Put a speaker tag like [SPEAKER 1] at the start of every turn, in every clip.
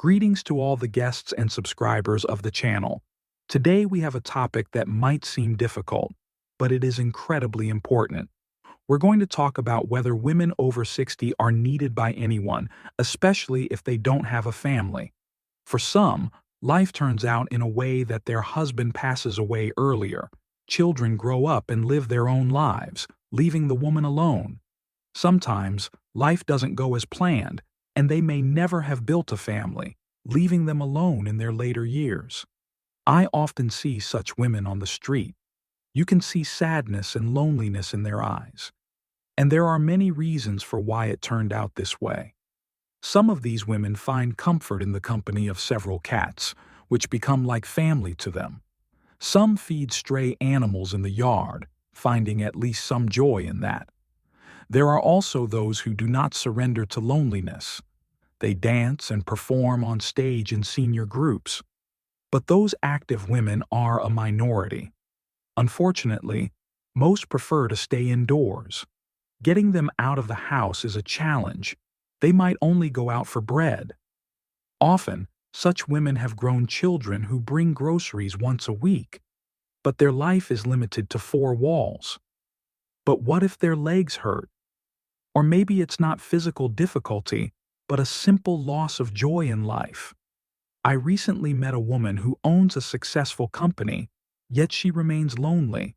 [SPEAKER 1] Greetings to all the guests and subscribers of the channel. Today we have a topic that might seem difficult, but it is incredibly important. We're going to talk about whether women over 60 are needed by anyone, especially if they don't have a family. For some, life turns out in a way that their husband passes away earlier. Children grow up and live their own lives, leaving the woman alone. Sometimes, life doesn't go as planned, and they may never have built a family, leaving them alone in their later years. I often see such women on the street. You can see sadness and loneliness in their eyes. And there are many reasons for why it turned out this way. Some of these women find comfort in the company of several cats, which become like family to them. Some feed stray animals in the yard, finding at least some joy in that. There are also those who do not surrender to loneliness. They dance and perform on stage in senior groups. But those active women are a minority. Unfortunately, most prefer to stay indoors. Getting them out of the house is a challenge. They might only go out for bread. Often, such women have grown children who bring groceries once a week, but their life is limited to four walls. But what if their legs hurt? Or maybe it's not physical difficulty, but a simple loss of joy in life. I recently met a woman who owns a successful company, yet she remains lonely.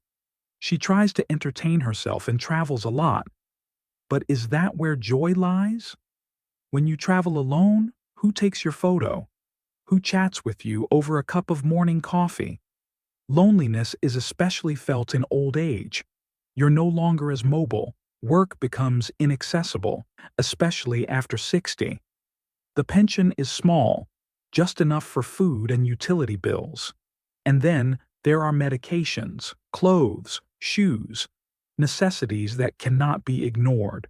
[SPEAKER 1] She tries to entertain herself and travels a lot. But is that where joy lies? When you travel alone, who takes your photo? Who chats with you over a cup of morning coffee? Loneliness is especially felt in old age. You're no longer as mobile. Work becomes inaccessible, especially after 60. The pension is small, just enough for food and utility bills. And then there are medications, clothes, shoes, necessities that cannot be ignored.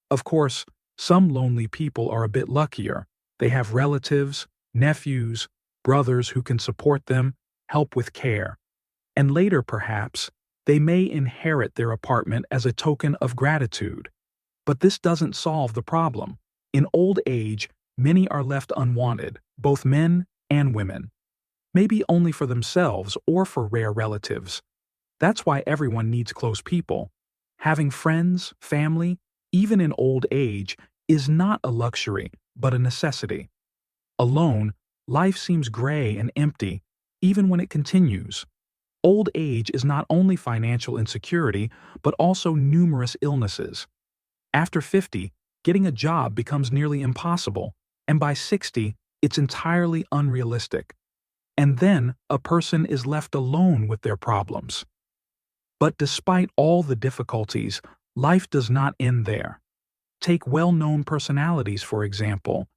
[SPEAKER 1] Of course, some lonely people are a bit luckier. They have relatives, nephews, brothers who can support them, help with care. And later, perhaps, they may inherit their apartment as a token of gratitude. But this doesn't solve the problem. In old age, many are left unwanted, both men and women. Maybe only for themselves or for rare relatives. That's why everyone needs close people. Having friends, family, even in old age, is not a luxury, but a necessity. Alone, life seems gray and empty, even when it continues. Old age is not only financial insecurity, but also numerous illnesses. After 50, getting a job becomes nearly impossible, and by 60, it's entirely unrealistic. And then a person is left alone with their problems. But despite all the difficulties, life does not end there. Take well-known personalities, for example.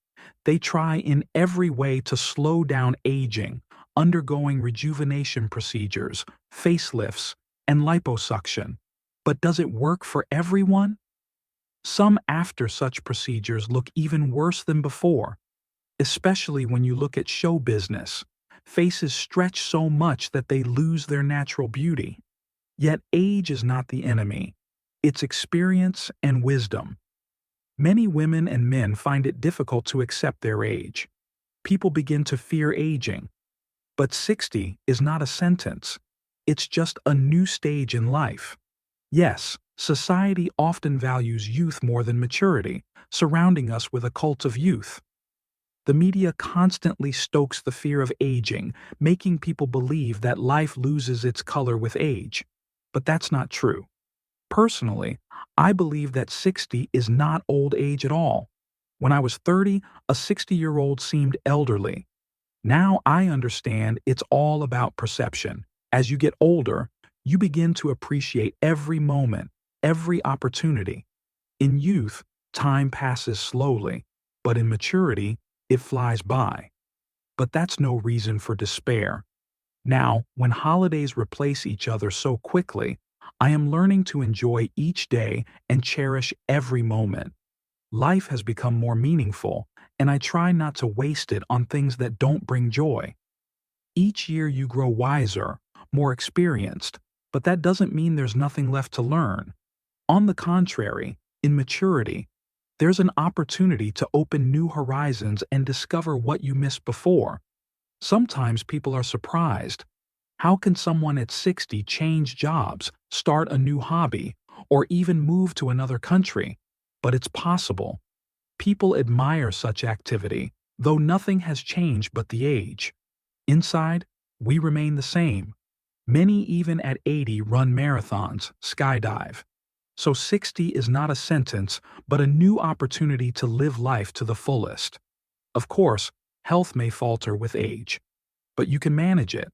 [SPEAKER 1] They try in every way to slow down aging, undergoing rejuvenation procedures, facelifts, and liposuction. But does it work for everyone? Some after such procedures look even worse than before, especially when you look at show business. Faces stretch so much that they lose their natural beauty. Yet age is not the enemy. It's experience and wisdom. Many women and men find it difficult to accept their age. People begin to fear aging. But 60 is not a sentence. It's just a new stage in life. Yes, society often values youth more than maturity, surrounding us with a cult of youth. The media constantly stokes the fear of aging, making people believe that life loses its color with age. But that's not true. Personally, I believe that 60 is not old age at all. When I was 30, a 60-year-old seemed elderly. Now I understand it's all about perception. As you get older, you begin to appreciate every moment, every opportunity. In youth, time passes slowly, but in maturity, it flies by. But that's no reason for despair. Now, when holidays replace each other so quickly, I am learning to enjoy each day and cherish every moment. Life has become more meaningful, and I try not to waste it on things that don't bring joy. Each year you grow wiser, more experienced, but that doesn't mean there's nothing left to learn. On the contrary, in maturity, There's an opportunity to open new horizons and discover what you missed before. Sometimes people are surprised. How can someone at 60 change jobs, start a new hobby, or even move to another country? But it's possible. People admire such activity, though nothing has changed but the age. Inside, we remain the same. Many even at 80 run marathons, skydive. So 60 is not a sentence, but a new opportunity to live life to the fullest. Of course, health may falter with age, but you can manage it.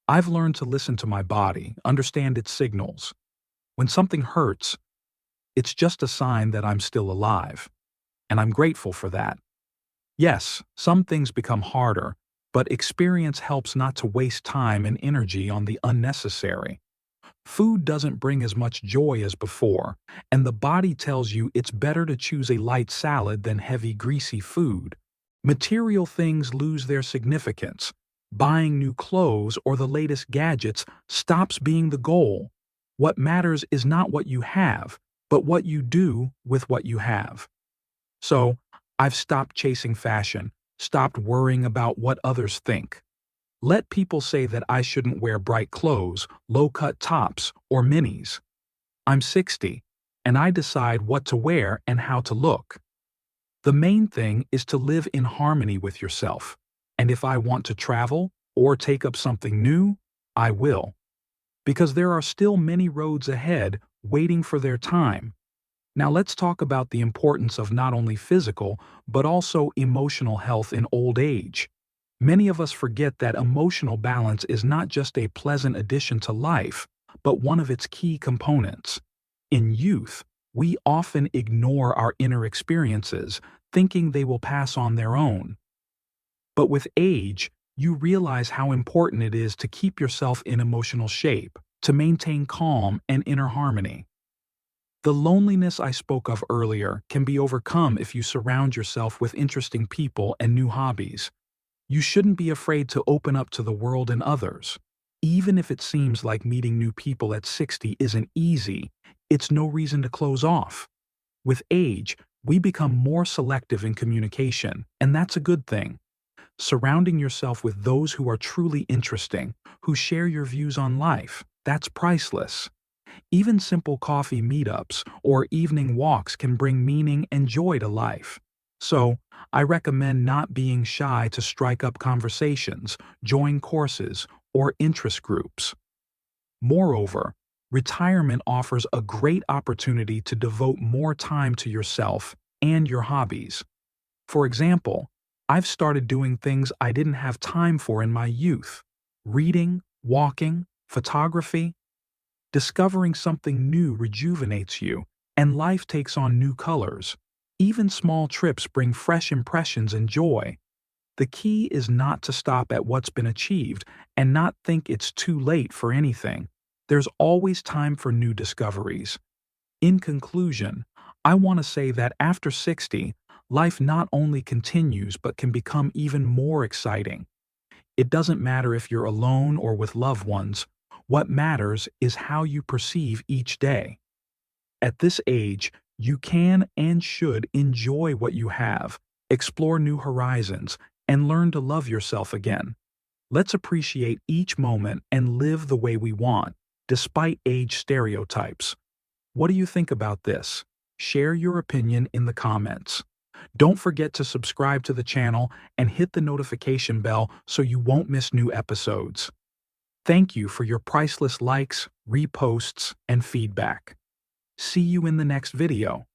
[SPEAKER 1] I've learned to listen to my body, understand its signals. When something hurts, it's just a sign that I'm still alive. And I'm grateful for that. Yes, some things become harder, but experience helps not to waste time and energy on the unnecessary. Food doesn't bring as much joy as before, and the body tells you it's better to choose a light salad than heavy, greasy food. Material things lose their significance. Buying new clothes or the latest gadgets stops being the goal. What matters is not what you have, but what you do with what you have. So, I've stopped chasing fashion, stopped worrying about what others think. Let people say that I shouldn't wear bright clothes, low-cut tops, or minis. I'm 60, and I decide what to wear and how to look. The main thing is to live in harmony with yourself, and if I want to travel or take up something new, I will. Because there are still many roads ahead waiting for their time. Now let's talk about the importance of not only physical, but also emotional health in old age. Many of us forget that emotional balance is not just a pleasant addition to life, but one of its key components. In youth, we often ignore our inner experiences, thinking they will pass on their own. But with age, you realize how important it is to keep yourself in emotional shape, to maintain calm and inner harmony. The loneliness I spoke of earlier can be overcome if you surround yourself with interesting people and new hobbies. You shouldn't be afraid to open up to the world and others. Even if it seems like meeting new people at 60 isn't easy, it's no reason to close off. With age, we become more selective in communication, and that's a good thing. Surrounding yourself with those who are truly interesting, who share your views on life, that's priceless. Even simple coffee meetups or evening walks can bring meaning and joy to life. So, I recommend not being shy to strike up conversations, join courses, or interest groups. Moreover, retirement offers a great opportunity to devote more time to yourself and your hobbies. For example, I've started doing things I didn't have time for in my youth: reading, walking, photography. Discovering something new rejuvenates you, and life takes on new colors. Even small trips bring fresh impressions and joy. The key is not to stop at what's been achieved and not think it's too late for anything. There's always time for new discoveries. In conclusion, I want to say that after 60, life not only continues but can become even more exciting. It doesn't matter if you're alone or with loved ones. What matters is how you perceive each day. At this age, you can and should enjoy what you have, explore new horizons, and learn to love yourself again. Let's appreciate each moment and live the way we want, despite age stereotypes. What do you think about this? Share your opinion in the comments. Don't forget to subscribe to the channel and hit the notification bell so you won't miss new episodes. Thank you for your priceless likes, reposts, and feedback. See you in the next video.